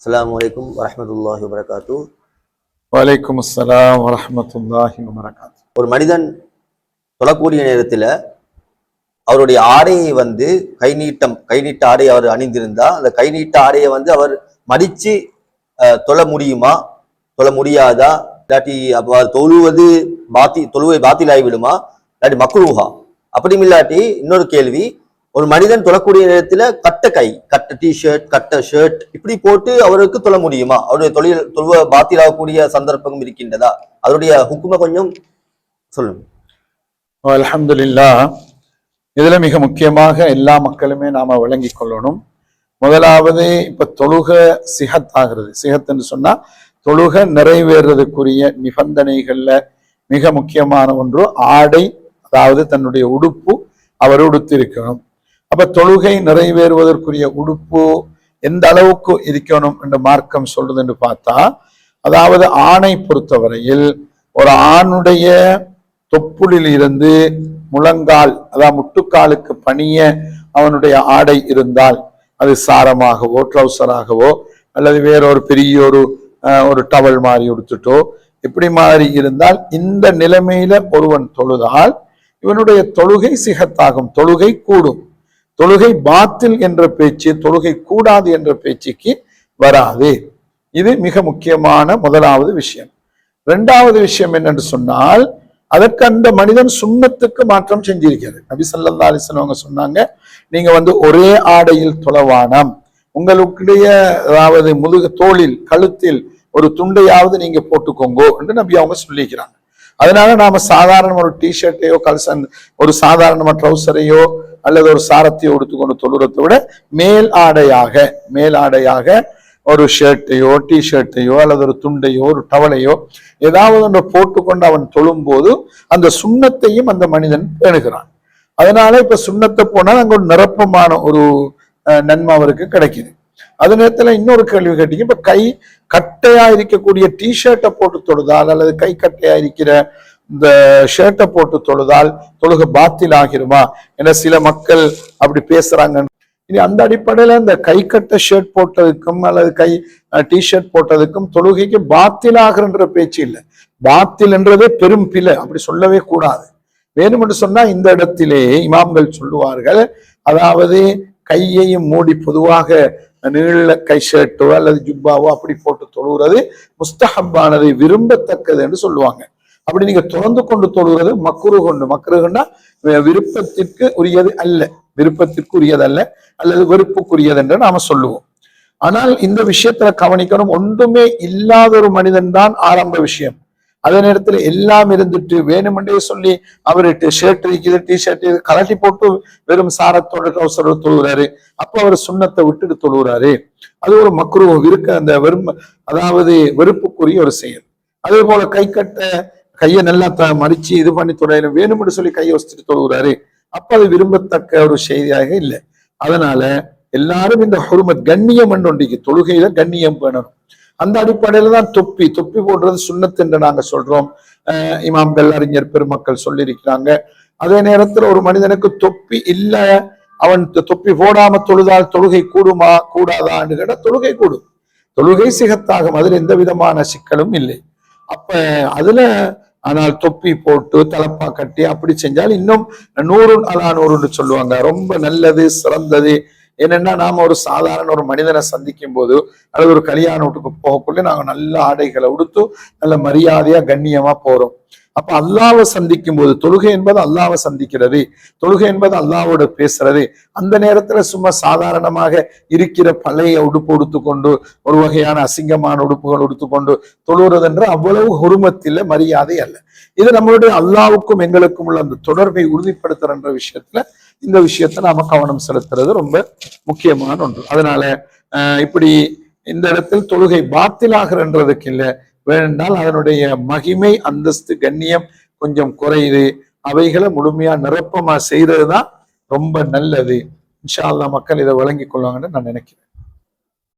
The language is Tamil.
அஸ்ஸலாமு அலைக்கும் வரஹ்மத்துல்லாஹி வபரகாத்துஹு. வலைக்கும் அஸ்ஸலாம் வரஹ்மத்துல்லாஹி வபரகாத்துஹு. ஒரு மனிதன் தொழக்கூடிய நேரத்தில் அவருடைய ஆடையை கை நீட்ட ஆடை அவர் அணிந்திருந்தா அந்த கை நீட்ட ஆடையை அவர் மடிச்சு தொழ முடியுமா, தொழ முடியாதா? இல்லாட்டி அப்போ தொழுவை பாத்திலாகிவிடுமா, இல்லாட்டி மக்ரூஹா? அப்படியும் இல்லாட்டி இன்னொரு கேள்வி, ஒரு மனிதன் தொழக்கூடிய நேரத்துல கட்ட டிஷர்ட், கட்ட ஷர்ட் இப்படி போட்டு அவருக்கு தொழ முடியுமா? அவருடைய தொழுவ பாத்திலாகக்கூடிய சந்தர்ப்பம் இருக்கின்றதா? அதனுடைய ஹுக்குமை கொஞ்சம் சொல்லுங்க. அல்ஹம்துலில்லாஹ். இதுல மிக முக்கியமாக எல்லா மக்களுமே நாம விளங்கி கொள்ளணும். முதலாவது, இப்ப தொழுக சிஹத் ஆகிறது. சிஹத் என்று சொன்னா தொழுக நிறைவேறதுக்குரிய நிபந்தனைகள்ல மிக முக்கியமான ஒன்று ஆடை, அதாவது தன்னுடைய உடுப்பு அவர் உடுத்திருக்கணும். அப்ப தொழுகை நிறைவேறுவதற்குரிய உடுப்பு எந்த அளவுக்கு இருக்கணும் என்று மார்க்கம் சொல்றது என்று பார்த்தா, அதாவது ஆணை பொறுத்தவரையில் ஒரு ஆணுடைய தொப்புளில் இருந்து முழங்கால், அதாவது முட்டுக்காலுக்கு பணிய அவனுடைய ஆடை இருந்தால், அது சாரமாகவோ ட்ரௌசராகவோ அல்லது வேறொரு பெரிய ஒரு டவல் மாதிரி உடுத்துட்டோ இப்படி மாதிரி இருந்தால், இந்த நிலைமையில ஒருவன் தொழுதால் இவனுடைய தொழுகை சிஹத்தாகும், தொழுகை கூடும். தொழுகை பாத்தில் என்ற பேச்சு, தொழுகை கூடாது என்ற பேச்சுக்கு வராது. இது மிக முக்கியமான முதலாவது விஷயம். இரண்டாவது விஷயம் என்னென்று சொன்னால், அதற்கு அந்த மனிதன் சுன்னத்துக்கு மாற்றம் செஞ்சிருக்கிறது. நபி ஸல்லல்லாஹு அலைஹி வஸல்லம் அவங்க சொன்னாங்க, நீங்க ஒரே ஆடையில் தொழவானாம், உங்களுடைய அதாவது தோளில் கழுத்தில் ஒரு துண்டையாவது நீங்க போட்டுக்கோங்கோ என்று நபி அவங்க சொல்லிக்கிறாங்க. அதனால நாம சாதாரண ஒரு டிஷர்ட்டையோ ஒரு சாதாரண ட்ரௌசரையோ அல்லது ஒரு சாரத்தையோ எடுத்துக்கொண்டு தொழுறதை விட மேல் ஆடையாக ஒரு ஷர்ட்டையோ டிஷர்ட்டையோ அல்லது ஒரு துண்டையோ ஒரு டவலையோ ஏதாவது ஒன்று போட்டுக்கொண்டு அவன் தொழும் போது அந்த சுண்ணத்தையும் அந்த மனிதன் பேணுகிறான். அதனால இப்ப சுண்ணத்தை போனால் அங்க ஒரு நிரப்பமான ஒரு நன்மை அவருக்கு கிடைக்குது. அதே நேரத்துல இன்னொரு கேள்வி கேட்டீங்க, இப்ப கை கட்டையா இருக்கக்கூடிய டிஷர்ட்டை போட்டு தொழுதால் அல்லது கை கட்டையா இருக்கிற இந்த ஷர்ட்டை போட்டு தொழுதால் தொழுகை பாத்தில் ஆகிருமா என சில மக்கள் அப்படி பேசுறாங்க. இனி அந்த அடிப்படையில இந்த கை கட்ட ஷர்ட் போட்டதுக்கும் அல்லது டிஷர்ட் போட்டதுக்கும் தொழுகைக்கு பாத்தில் ஆகுன்ற பேச்சு இல்லை. பாத்தில் என்றதே பெரும் பிழை, அப்படி சொல்லவே கூடாது. வேணுமென்று சொன்னா இந்த இடத்திலே இமாம்கள் சொல்லுவார்கள், அதாவது கையையும் மூடி பொதுவாக நீள கை ஷர்ட்டோ அல்லது ஜுப்பாவோ அப்படி போட்டு தொழுகிறது முஸ்தஹப்பானது, விரும்பத்தக்கது என்று சொல்லுவாங்க. அப்படி நீங்க திறந்து கொண்டு தொழுகிறது மக்ரூஹுன்னா விருப்பத்திற்கு உரியதல்ல அல்லது வெறுப்புக்குரியது என்று நாம சொல்லுவோம். ஆனால் இந்த விஷயத்துல கவனிக்கணும், ஒன்றுமே இல்லாத ஒரு மனிதன் தான் ஆரம்ப விஷயம். அதே நேரத்துல எல்லாம் இருந்துட்டு வேணுமென்றே சொல்லி அவர்கிட்ட ஷர்ட் இருக்குது டிஷர்ட் கலட்டி போட்டு வெறும் சாரத்தோட ட்ரௌசரோட தொழுகிறாரு, அப்ப அவர் சுண்ணத்தை விட்டுட்டு தொழுகிறாரு. அது ஒரு மக்ரூஹ் அந்த அதாவது வெறுப்புக்குரிய ஒரு செயல். அதே போல கையை நல்லா மடிச்சு இது பண்ணி தொழிலும் வேணும்னு சொல்லி கையை வச்சுட்டு தொழுகிறாரு, அப்ப அது விரும்பத்தக்க ஒரு செய்தியாக இல்லை. அதனால எல்லாரும் இந்த ஹுர்மத் கண்ணியம் என்று தொழுகையில கண்ணியம் பண்ணணும். அந்த அடிப்படையில தான் தொப்பி போடுறது சுன்னத் என்று நாங்க சொல்றோம். இமாம்கள் அறிஞர் பெருமக்கள் சொல்லியிருக்கிறாங்க. அதே நேரத்துல ஒரு மனிதனுக்கு தொப்பி இல்ல, அவன் தொப்பி போடாம தொழுதால் தொழுகை கூடுமா கூடாதான்னு கேட்டா தொழுகை கூடும், தொழுகை சிகத்தாகும், அதுல எந்த விதமான சிக்கலும் இல்லை. அப்ப அதுல ஆனால் தொப்பி போட்டு தலப்பா கட்டி அப்படி செஞ்சால் இன்னும் 100 சொல்லுவாங்க, ரொம்ப நல்லது சிறந்தது. என்னன்னா நாம ஒரு சாதாரண ஒரு மனிதனை சந்திக்கும் போது அல்லது ஒரு கல்யாண வீட்டுக்கு போகக்குள்ள நாங்க நல்ல ஆடைகளை உடுத்து நல்ல மரியாதையா கண்ணியமா போறோம். அப்ப அல்லாவை சந்திக்கும் போது தொழுகை என்பது அல்லாவை சந்திக்கிறது, தொழுகை என்பது அல்லாவோட பேசுறது. அந்த நேரத்துல சும்மா சாதாரணமாக இருக்கிற பழைய உடுப்பு உடுத்துக்கொண்டு ஒரு வகையான அசிங்கமான உடுப்புகள் உடுத்துக்கொண்டு தொழுகிறது என்ற அவ்வளவு ஹுருமத்தில் மரியாதை அல்ல. இது நம்மளுடைய அல்லாவுக்கும் எங்களுக்கும் உள்ள அந்த தொடர்பை உறுதிப்படுத்துற விஷயத்துல இந்த விஷயத்த நாம கவனம் செலுத்துறது ரொம்ப முக்கியமான ஒன்று. அதனால இப்படி இந்த இடத்தில் தொழுகை பாத்திலாகிறன்றதுக்கு இல்லை, வேண்டால் அதனுடைய மகிமை அந்தஸ்து கண்ணியம் கொஞ்சம் குறையுது. அவைகளை முழுமையா நிரப்பமா செய்யறதுதான் ரொம்ப நல்லது. இன்ஷா அல்லாஹ் மக்கள் இதை விளங்கிக் கொள்வாங்கன்னு நான் நினைக்கிறேன்.